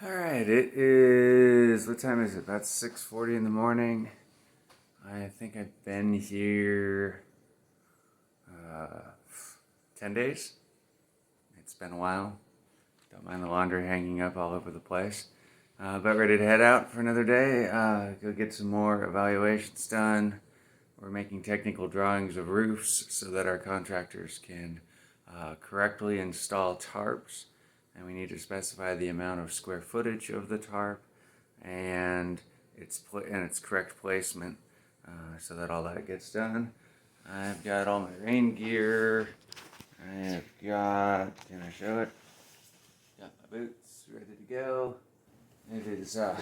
Alright, it is, what time is it? About 6:40 in the morning. I think I've been here uh, 10 days. It's been a while. Don't mind the laundry hanging up all over the place. About ready to head out for another day. Go get some more evaluations done. We're making technical drawings of roofs so that our contractors can correctly install tarps. And we need to specify the amount of square footage of the tarp and its correct placement so that all that gets done. I've got all my rain gear. I've got, can I show it? Got my boots ready to go. It is about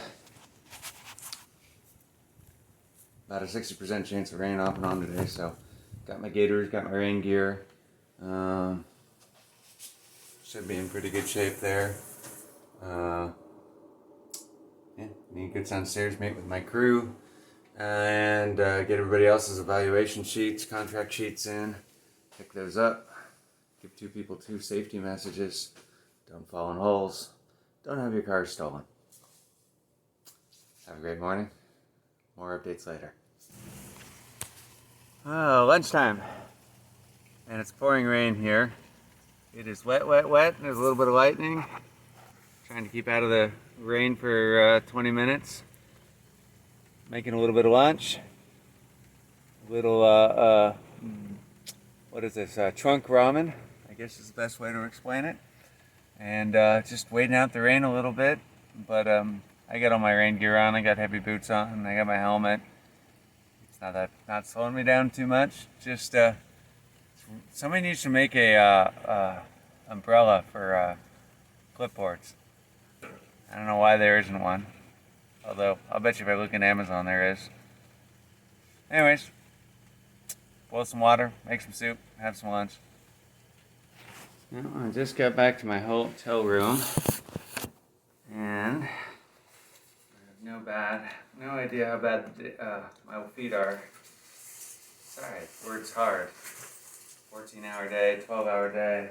a 60% chance of rain off and on today, so got my gaiters, got my rain gear. Should be in pretty good shape there. Yeah, need to get downstairs, meet with my crew, and get everybody else's evaluation sheets, contract sheets in, pick those up, give two people 2 safety messages, don't fall in holes, don't have your car stolen. Have a great morning. More updates later. Oh, lunchtime. And it's pouring rain here. It is wet, wet, wet. There's a little bit of lightning. Trying to keep out of the rain for 20 minutes. Making a little bit of lunch. A little, what is this? Trunk ramen, I guess is the best way to explain it. And just waiting out the rain a little bit. But I got all my rain gear on. I got heavy boots on. I got my helmet. It's not slowing me down too much. Just somebody needs to make a umbrella for clipboards. I don't know why there isn't one. Although, I'll bet you if I look in Amazon there is. Anyways, boil some water, make some soup, have some lunch. Now, I just got back to my hotel room. And I have no idea how bad my feet are. Sorry, work's hard. 14-hour day, 12-hour day.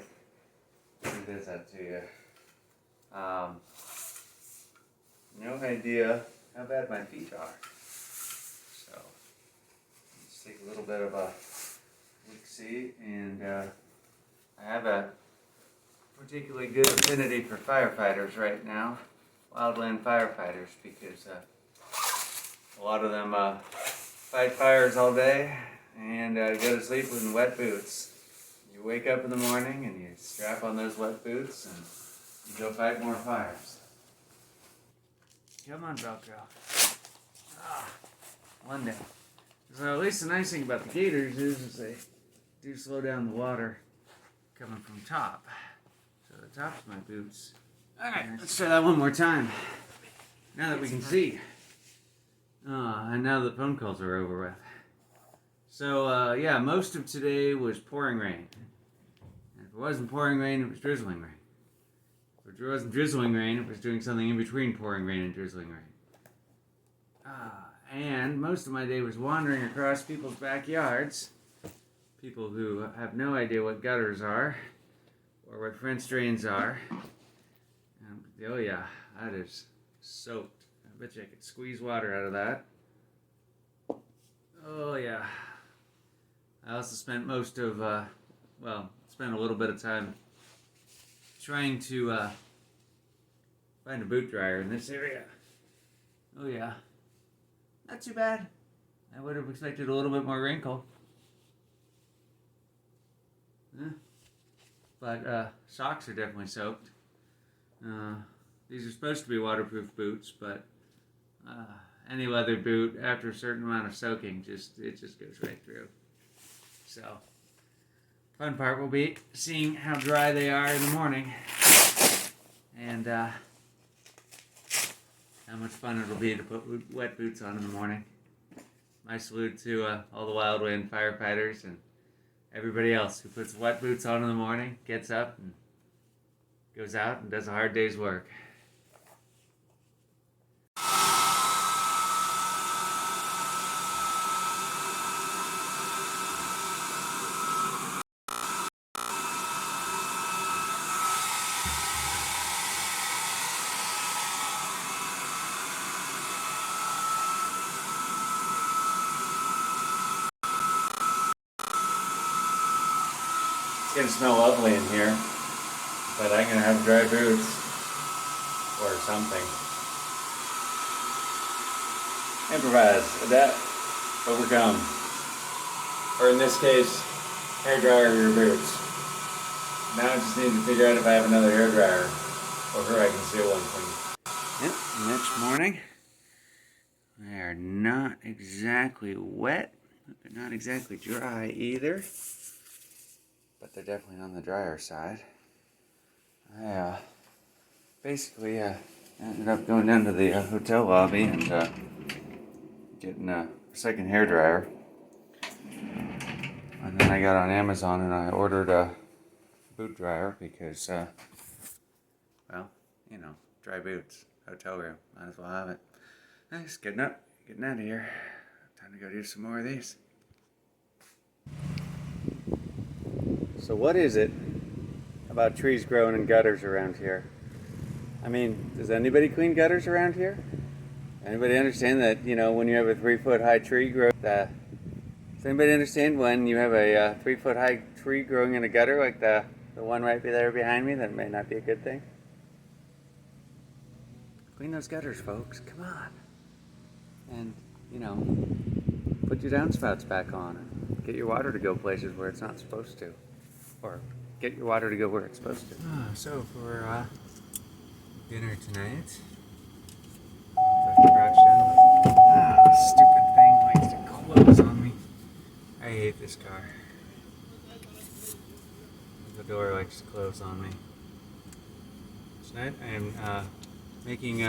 Who does that to you? No idea how bad my feet are. So, let's take a little bit of a look-see. And I have a particularly good affinity for firefighters right now. Wildland firefighters, because a lot of them fight fires all day and go to sleep in wet boots. You wake up in the morning and you strap on those wet boots and you go fight more fires. Come on, Velcro. One day. So at least the nice thing about the gaiters is they do slow down the water coming from top. So the top's my boots. Alright, let's try that one more time. Now that we can see. And now the phone calls are over with. So, yeah, most of today was pouring rain. And if it wasn't pouring rain, it was drizzling rain. If it wasn't drizzling rain, it was doing something in between pouring rain and drizzling rain. And most of my day was wandering across people's backyards. People who have no idea what gutters are or what French drains are. Oh yeah, that is soaked. I bet you I could squeeze water out of that. Oh yeah. I also spent spent a little bit of time trying to find a boot dryer in this area. Oh yeah. Not too bad. I would have expected a little bit more wrinkle. But socks are definitely soaked. These are supposed to be waterproof boots, but any leather boot, after a certain amount of soaking, it just goes right through. So, fun part will be seeing how dry they are in the morning, and how much fun it'll be to put wet boots on in the morning. My salute to all the wildland firefighters and everybody else who puts wet boots on in the morning, gets up and goes out and does a hard day's work. gonna smell lovely in here, but I'm gonna have dry boots or something. Improvise, adapt, overcome. Or in this case, hairdryer your boots. Now I just need to figure out if I have another hairdryer or who I can steal one from. Yep, next morning. They are not exactly wet, but they're not exactly dry either. But they're definitely on the drier side. I basically ended up going down to the hotel lobby and getting a second hairdryer. And then I got on Amazon and I ordered a boot dryer because, well, you know, dry boots, hotel room, might as well have it. Nice, getting out of here. Time to go do some more of these. So what is it about trees growing in gutters around here? I mean, does anybody clean gutters around here? Anybody understand that, you know, when you have a 3-foot high tree grow, does anybody understand when you have a 3-foot high tree growing in a gutter like the one right there behind me, that may not be a good thing? Clean those gutters, folks, come on. And, you know, put your downspouts back on and get your water to go places where it's not supposed to. Or get your water to go where it's supposed to. So for dinner tonight, stupid thing likes to close on me. I hate this car. The door likes to close on me. Tonight I am making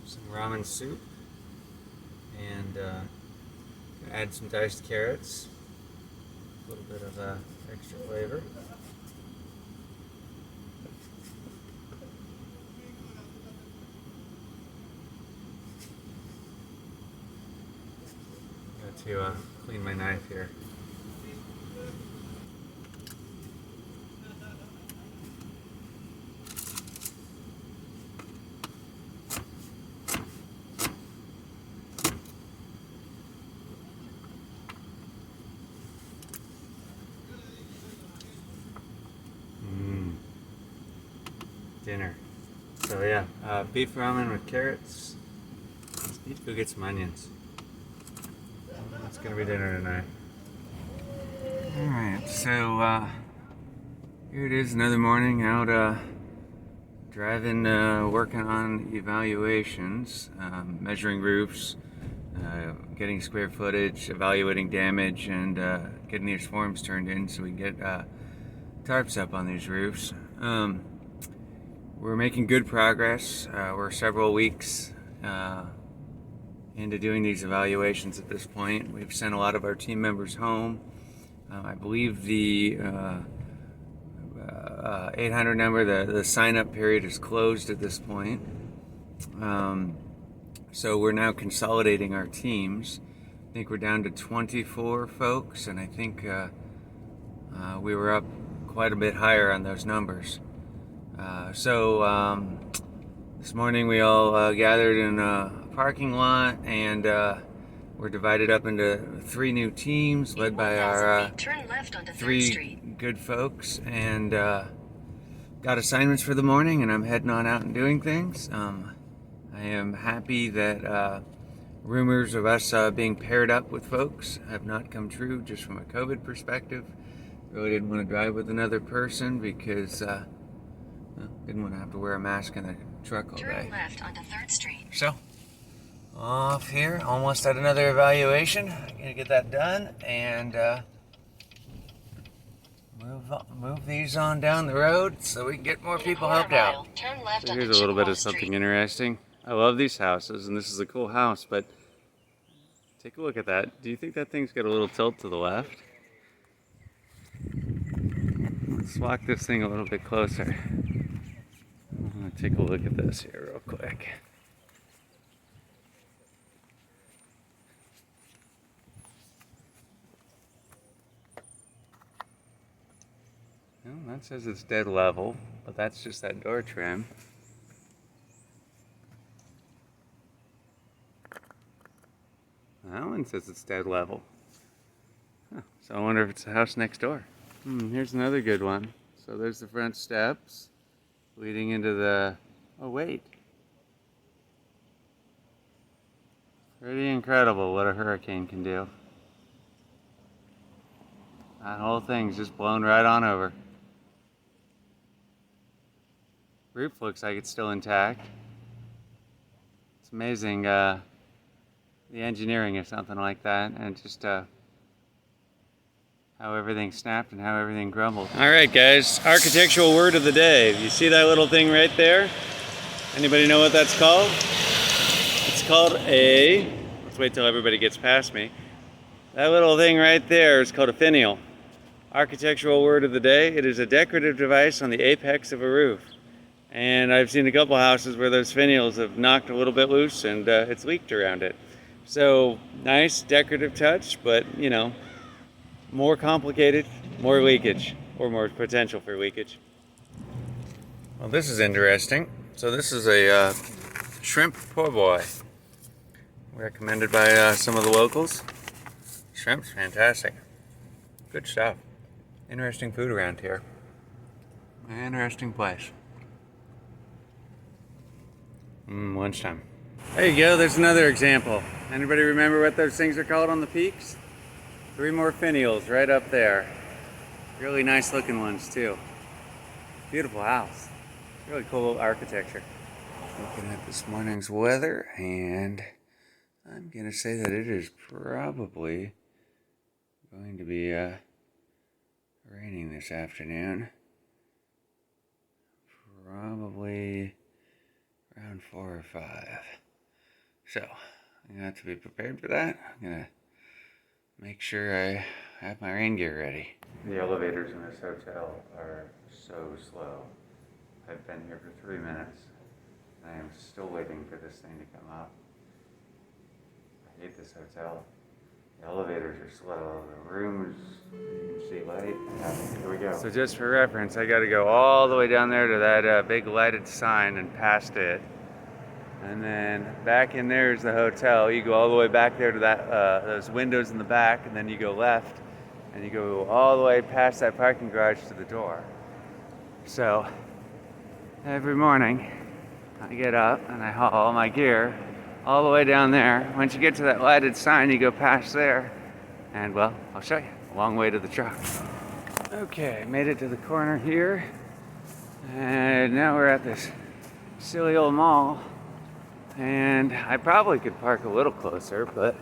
some ramen soup and add some diced carrots, a little bit of extra flavor. Got to clean my knife here. Dinner. So yeah, beef ramen with carrots. Need to go get some onions. That's gonna be dinner tonight. Alright, so here it is, another morning out driving, working on evaluations, measuring roofs, getting square footage, evaluating damage, and getting these forms turned in so we can get tarps up on these roofs. We're making good progress. We're several weeks into doing these evaluations at this point. We've sent a lot of our team members home. I believe the 800 number, the sign-up period is closed at this point. So we're now consolidating our teams. I think we're down to 24 folks, and I think we were up quite a bit higher on those numbers. So this morning we all gathered in a parking lot, and we're divided up into 3 new teams led by our 3 good folks, and got assignments for the morning, and I'm heading on out and doing things. I am happy that rumors of us being paired up with folks have not come true, just from a COVID perspective. Really didn't want to drive with another person because didn't want to have to wear a mask in the truck all day. Turn left onto 3rd Street. So, off here, almost at another evaluation. Gonna get that done and move these on down the road so we can get more people helped out. Turn left So onto here's a little bit Chippewa of something Street. interesting. I love these houses, and this is a cool house, but take a look at that. Do you think that thing's got a little tilt to the left? Let's walk this thing a little bit closer. Take a look at this here real quick. Well, that says it's dead level, but that's just that door trim. That one says it's dead level. Huh. So I wonder if it's the house next door. Here's another good one. So there's the front steps leading into the... Oh, wait. Pretty incredible what a hurricane can do. That whole thing's just blown right on over. Roof looks like it's still intact. It's amazing the engineering of something like that, and just how everything snapped and how everything crumbled. All right, guys, architectural word of the day. You see that little thing right there? Anybody know what that's called? It's called a... Let's wait till everybody gets past me. That little thing right there is called a finial. Architectural word of the day. It is a decorative device on the apex of a roof. And I've seen a couple houses where those finials have knocked a little bit loose and it's leaked around it. So nice decorative touch, but you know, more complicated, more leakage, or more potential for leakage. Well, this is interesting. So this is a shrimp po' boy, recommended by some of the locals. Shrimp's fantastic. Good stuff. Interesting food around here. Interesting place. Lunchtime. There you go, there's another example. Anybody remember what those things are called on the peaks? 3 more finials right up there. Really nice looking ones too. Beautiful house. Really cool architecture. Looking at this morning's weather, and I'm gonna say that it is probably going to be raining this afternoon. Probably around 4 or 5. So I'm gonna have to be prepared for that. I'm gonna make sure I have my rain gear ready. The elevators in this hotel are so slow. I've been here for 3 minutes. I am still waiting for this thing to come up. I hate this hotel. The elevators are slow. The rooms, you can see light. Yeah, here we go. So just for reference, I got to go all the way down there to that big lighted sign and past it. And then back in there is the hotel. You go all the way back there to that those windows in the back, and then you go left, and you go all the way past that parking garage to the door. So every morning, I get up and I haul all my gear all the way down there. Once you get to that lighted sign, you go past there, and well, I'll show you. A long way to the truck. Okay, made it to the corner here, and now we're at this silly old mall. And I probably could park a little closer, but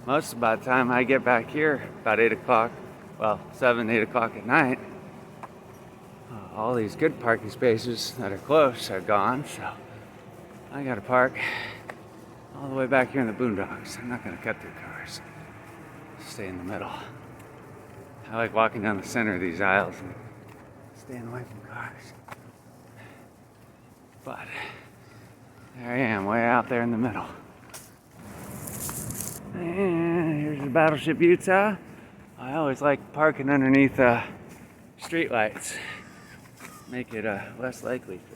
most of the time I get back here about 8 o'clock, well, 7, 8 o'clock at night, all these good parking spaces that are close are gone, so I gotta park all the way back here in the boondocks. I'm not gonna cut through cars. Stay in the middle. I like walking down the center of these aisles and staying away from cars. But there I am, way out there in the middle. And here's the Battleship Utah. I always like parking underneath street lights. Make it less likely for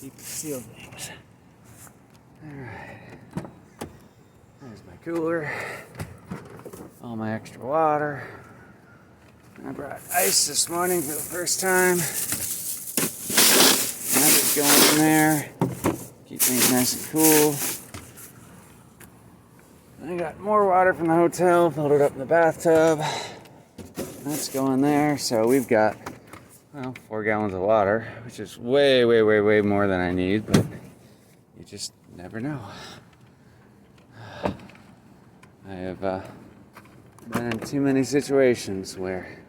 people to steal things. Alright. There's my cooler. All my extra water. I brought ice this morning for the first time. Now just going in there. Keep things nice and cool. I got more water from the hotel, filled it up in the bathtub. That's going there. So we've got, well, 4 gallons of water, which is way, way, way, way more than I need, but you just never know. I have been in too many situations where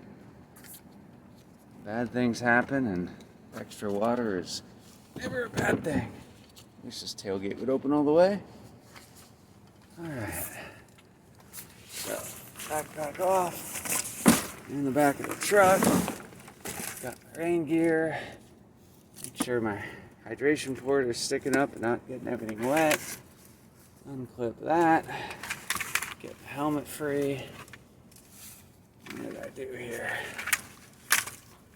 bad things happen, and extra water is never a bad thing. Wish this tailgate would open all the way. Alright. So, backpack off. In the back of the truck. Got my rain gear. Make sure my hydration port is sticking up and not getting everything wet. Unclip that. Get the helmet free. What did I do here?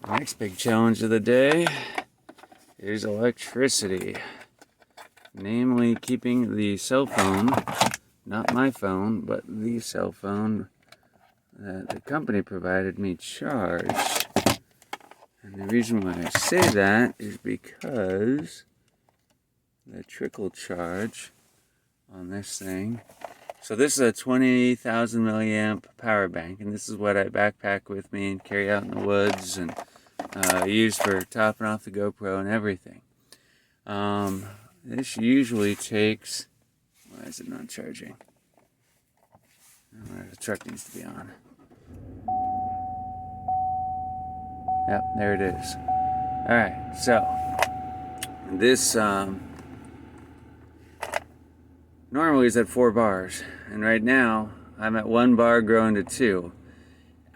The next big challenge of the day is electricity. Namely, keeping the cell phone, not my phone, but the cell phone, that the company provided me charged. And the reason why I say that is because the trickle charge on this thing. So this is a 20,000 milliamp power bank, and this is what I backpack with me and carry out in the woods and use for topping off the GoPro and everything. This usually takes, why is it not charging? Oh, the truck needs to be on. Yep, there it is. Alright, so this normally is at 4 bars, and right now I'm at 1 bar growing to 2.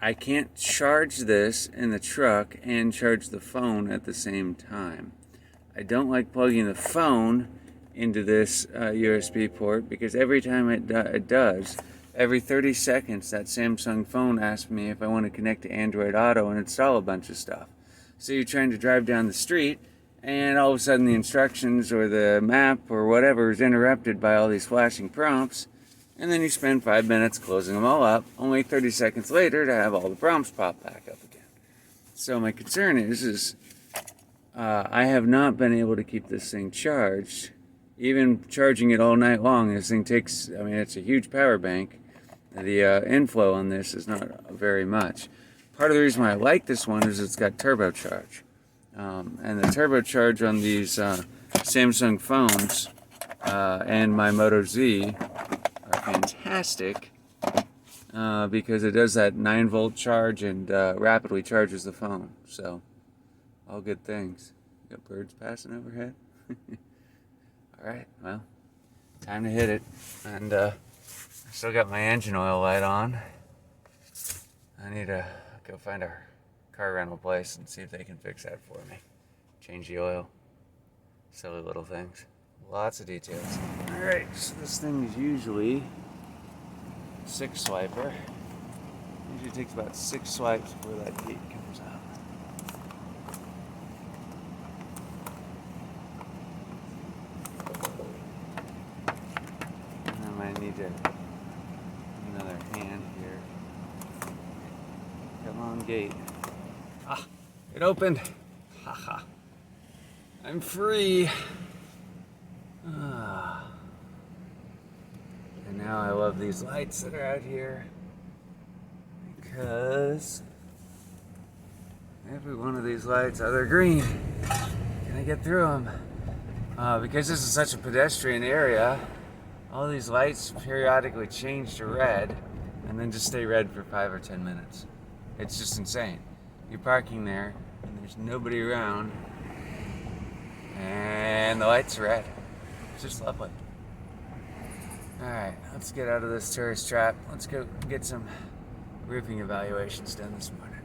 I can't charge this in the truck and charge the phone at the same time. I don't like plugging the phone into this USB port because every time it does, every 30 seconds that Samsung phone asks me if I want to connect to Android Auto and install a bunch of stuff. So you're trying to drive down the street and all of a sudden the instructions or the map or whatever is interrupted by all these flashing prompts, and then you spend 5 minutes closing them all up, only 30 seconds later to have all the prompts pop back up again. So my concern is I have not been able to keep this thing charged. Even charging it all night long, this thing takes, I mean, it's a huge power bank. The inflow on this is not very much. Part of the reason why I like this one is it's got turbocharge. And the turbocharge on these Samsung phones and my Moto Z are fantastic because it does that 9-volt charge and rapidly charges the phone. So, all good things. Got birds passing overhead. Alright, well, time to hit it. And I still got my engine oil light on. I need to go find a car rental place and see if they can fix that for me. Change the oil. Silly little things. Lots of details. Alright, so this thing is usually 6 swiper. Usually takes about 6 swipes before that gate comes out. And I might need to another hand here. Come on, gate. Ah, it opened. Haha. I'm free. Ah. And now I love these lights that are out here because every one of these lights, they're green. Can I get through them? Because this is such a pedestrian area, all these lights periodically change to red and then just stay red for 5 or 10 minutes. It's just insane. You're parking there and there's nobody around and the lights are red. It's just lovely. Alright, let's get out of this tourist trap. Let's go get some roofing evaluations done this morning.